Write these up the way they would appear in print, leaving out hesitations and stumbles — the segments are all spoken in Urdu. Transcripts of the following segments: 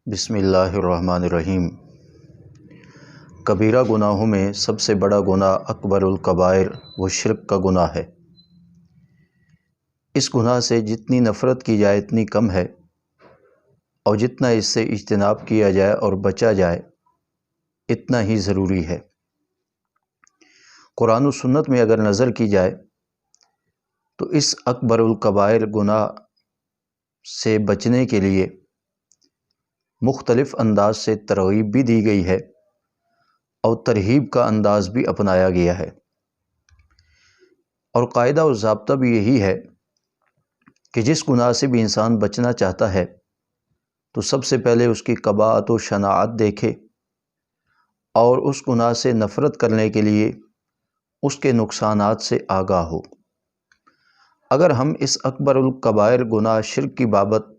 بسم اللہ الرحمن الرحیم۔ کبیرہ گناہوں میں سب سے بڑا گناہ اکبر الکبائر و شرک کا گناہ ہے۔ اس گناہ سے جتنی نفرت کی جائے اتنی کم ہے، اور جتنا اس سے اجتناب کیا جائے اور بچا جائے اتنا ہی ضروری ہے۔ قرآن و سنت میں اگر نظر کی جائے تو اس اکبر الکبائر گناہ سے بچنے کے لیے مختلف انداز سے ترغیب بھی دی گئی ہے اور ترہیب کا انداز بھی اپنایا گیا ہے، اور قاعدہ و ضابطہ بھی یہی ہے کہ جس گناہ سے بھی انسان بچنا چاہتا ہے تو سب سے پہلے اس کی قباحت و شناعت دیکھے اور اس گناہ سے نفرت کرنے کے لیے اس کے نقصانات سے آگاہ ہو۔ اگر ہم اس اکبر الکبائر گناہ شرک کی بابت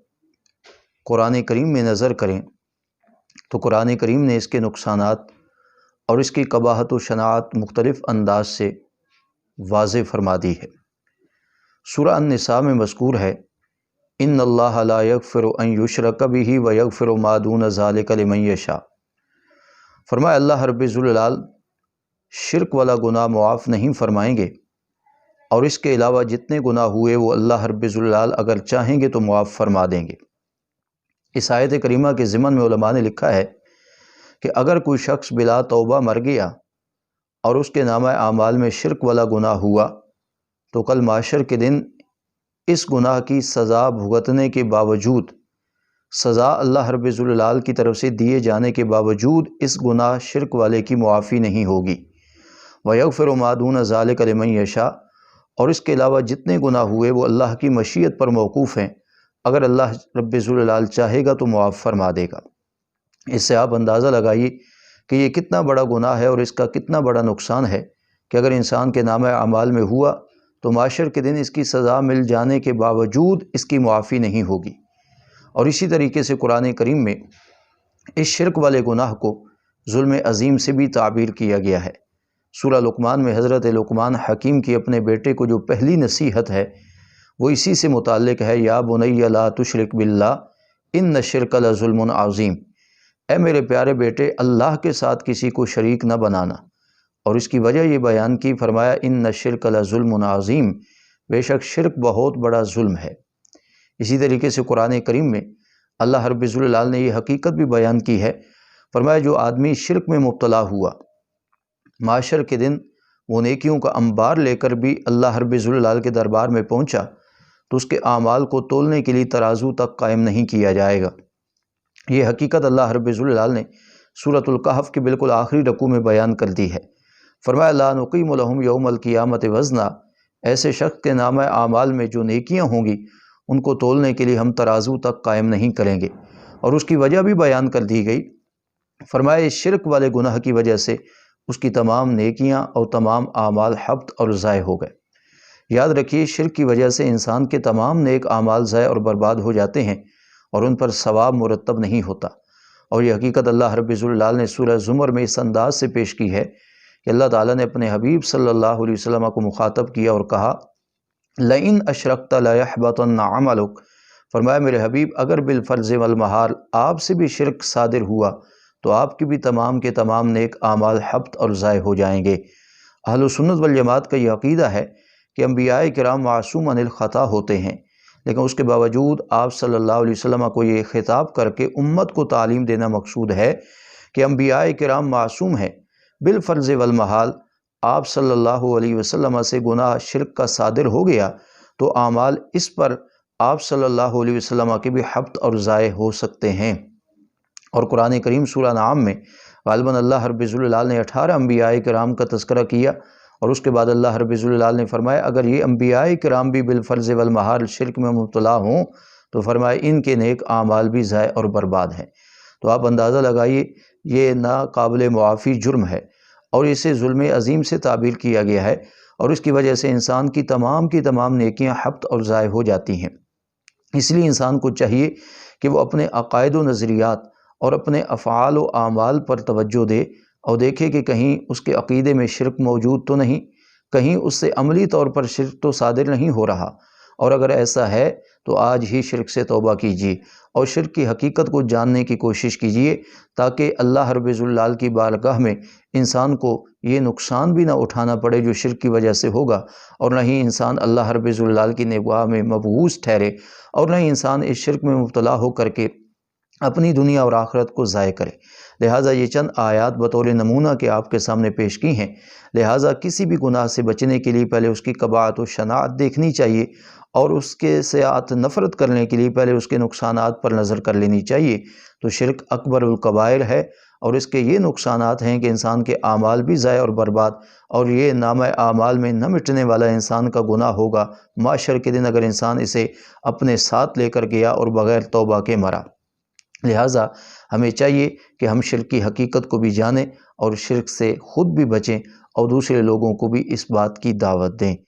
قرآن کریم میں نظر کریں تو قرآن کریم نے اس کے نقصانات اور اس کی قباحت و شناعت مختلف انداز سے واضح فرما دی ہے۔ سورہ النساء میں مذکور ہے، ان اللہ لا یغفر ان یشرک بہ ویغفر ما دون ذلک لمن یشاء۔ فرمایا اللہ رب ذوالجلال شرک والا گناہ معاف نہیں فرمائیں گے، اور اس کے علاوہ جتنے گناہ ہوئے وہ اللہ رب ذوالجلال اگر چاہیں گے تو معاف فرما دیں گے۔ اس آیت کریمہ کے ضمن میں علماء نے لکھا ہے کہ اگر کوئی شخص بلا توبہ مر گیا اور اس کے نامہ اعمال میں شرک والا گناہ ہوا تو کل محشر کے دن اس گناہ کی سزا بھگتنے کے باوجود، سزا اللہ رب ذوالجلال کی طرف سے دیے جانے کے باوجود اس گناہ شرک والے کی معافی نہیں ہوگی۔ وَيَغْفِرُ مَا دُونَ ذَلِكَ لِمَن يَشَاءُ، اور اس کے علاوہ جتنے گناہ ہوئے وہ اللہ کی مشیت پر موقوف ہیں، اگر اللہ رب ذوالجلال چاہے گا تو معاف فرما دے گا۔ اس سے آپ اندازہ لگائیے کہ یہ کتنا بڑا گناہ ہے اور اس کا کتنا بڑا نقصان ہے کہ اگر انسان کے نامہ اعمال میں ہوا تو معاشر کے دن اس کی سزا مل جانے کے باوجود اس کی معافی نہیں ہوگی۔ اور اسی طریقے سے قرآن کریم میں اس شرک والے گناہ کو ظلم عظیم سے بھی تعبیر کیا گیا ہے۔ سورہ لقمان میں حضرت لقمان حکیم کی اپنے بیٹے کو جو پہلی نصیحت ہے وہ اسی سے متعلق ہے، یا بنی لا تشرک باللہ ان الشرک لظلم عظیم۔ اے میرے پیارے بیٹے، اللہ کے ساتھ کسی کو شریک نہ بنانا، اور اس کی وجہ یہ بیان کی، فرمایا ان الشرک لظلم عظیم، بے شک شرک بہت بڑا ظلم ہے۔ اسی طریقے سے قرآن کریم میں اللہ رب ذوالجلال نے یہ حقیقت بھی بیان کی ہے، فرمایا جو آدمی شرک میں مبتلا ہوا معاشر کے دن وہ نیکیوں کا انبار لے کر بھی اللہ رب ذوالجلال کے دربار میں پہنچا تو اس کے اعمال کو تولنے کے لیے ترازو تک قائم نہیں کیا جائے گا۔ یہ حقیقت اللہ رب ذوالجلال نے سورۃ الکہف کے بالکل آخری رکوع میں بیان کر دی ہے۔ فرمایا لا نقیم لہم یوم القیامت وزنا، ایسے شخص کے نامہ اعمال میں جو نیکیاں ہوں گی ان کو تولنے کے لیے ہم ترازو تک قائم نہیں کریں گے، اور اس کی وجہ بھی بیان کر دی گئی۔ فرمایا اس شرک والے گناہ کی وجہ سے اس کی تمام نیکیاں اور تمام اعمال حبط اور ضائع ہو گئے۔ یاد رکھیے شرک کی وجہ سے انسان کے تمام نیک اعمال ضائع اور برباد ہو جاتے ہیں اور ان پر ثواب مرتب نہیں ہوتا، اور یہ حقیقت اللہ رب ذوالجلال نے سورہ زمر میں اس انداز سے پیش کی ہے کہ اللہ تعالیٰ نے اپنے حبیب صلی اللہ علیہ وسلم کو مخاطب کیا اور کہا لئن اشرکت لیحبطن عملک، فرمایا میرے حبیب اگر بالفرض والمحال آپ سے بھی شرک صادر ہوا تو آپ کی بھی تمام کے تمام نیک اعمال حبط اور ضائع ہو جائیں گے۔ اہل سنت والجماعت کا یہ عقیدہ ہے کہ انبیاء کرام معصوم عن الخطا ہوتے ہیں، لیکن اس کے باوجود آپ صلی اللہ علیہ وسلم کو یہ خطاب کر کے امت کو تعلیم دینا مقصود ہے کہ انبیاء کرام معصوم ہیں، بالفرض والمحال آپ صلی اللہ علیہ وسلم سے گناہ شرک کا صادر ہو گیا تو اعمال اس پر آپ صلی اللہ علیہ وسلم کے بھی حبط اور ضائع ہو سکتے ہیں۔ اور قرآن کریم سورہ انعام میں غالباً اللہ رب ذوالجلال نے 18 انبیاء کرام کا تذکرہ کیا، اور اس کے بعد اللہ رب ذوالجلال نے فرمایا اگر یہ انبیاء کرام بھی بالفرض والمحال شرک میں مبتلا ہوں تو فرمایا ان کے نیک اعمال بھی ضائع اور برباد ہیں۔ تو آپ اندازہ لگائیے یہ ناقابل معافی جرم ہے، اور اسے ظلم عظیم سے تعبیر کیا گیا ہے، اور اس کی وجہ سے انسان کی تمام نیکیاں حبط اور ضائع ہو جاتی ہیں۔ اس لیے انسان کو چاہیے کہ وہ اپنے عقائد و نظریات اور اپنے افعال و اعمال پر توجہ دے اور دیکھے کہ کہیں اس کے عقیدے میں شرک موجود تو نہیں، کہیں اس سے عملی طور پر شرک تو صادر نہیں ہو رہا، اور اگر ایسا ہے تو آج ہی شرک سے توبہ کیجیے اور شرک کی حقیقت کو جاننے کی کوشش کیجیے، تاکہ اللہ رب الجلال کی بارگاہ میں انسان کو یہ نقصان بھی نہ اٹھانا پڑے جو شرک کی وجہ سے ہوگا، اور نہ ہی انسان اللہ رب الجلال کی نگاہ میں مبعوث ٹھہرے، اور نہ ہی انسان اس شرک میں مبتلا ہو کر کے اپنی دنیا اور آخرت کو ضائع کرے۔ لہٰذا یہ چند آیات بطور نمونہ کے آپ کے سامنے پیش کی ہیں۔ لہٰذا کسی بھی گناہ سے بچنے کے لیے پہلے اس کی قباحت و شناعت دیکھنی چاہیے، اور اس کے سیاحت نفرت کرنے کے لیے پہلے اس کے نقصانات پر نظر کر لینی چاہیے۔ تو شرک اکبر الکبائر ہے، اور اس کے یہ نقصانات ہیں کہ انسان کے اعمال بھی ضائع اور برباد، اور یہ نامہ اعمال میں نہ مٹنے والا انسان کا گناہ ہوگا محشر کے دن اگر انسان اسے اپنے ساتھ لے کر گیا اور بغیر توبہ کے مرا۔ لہٰذا ہمیں چاہیے کہ ہم شرک کی حقیقت کو بھی جانیں اور شرک سے خود بھی بچیں اور دوسرے لوگوں کو بھی اس بات کی دعوت دیں۔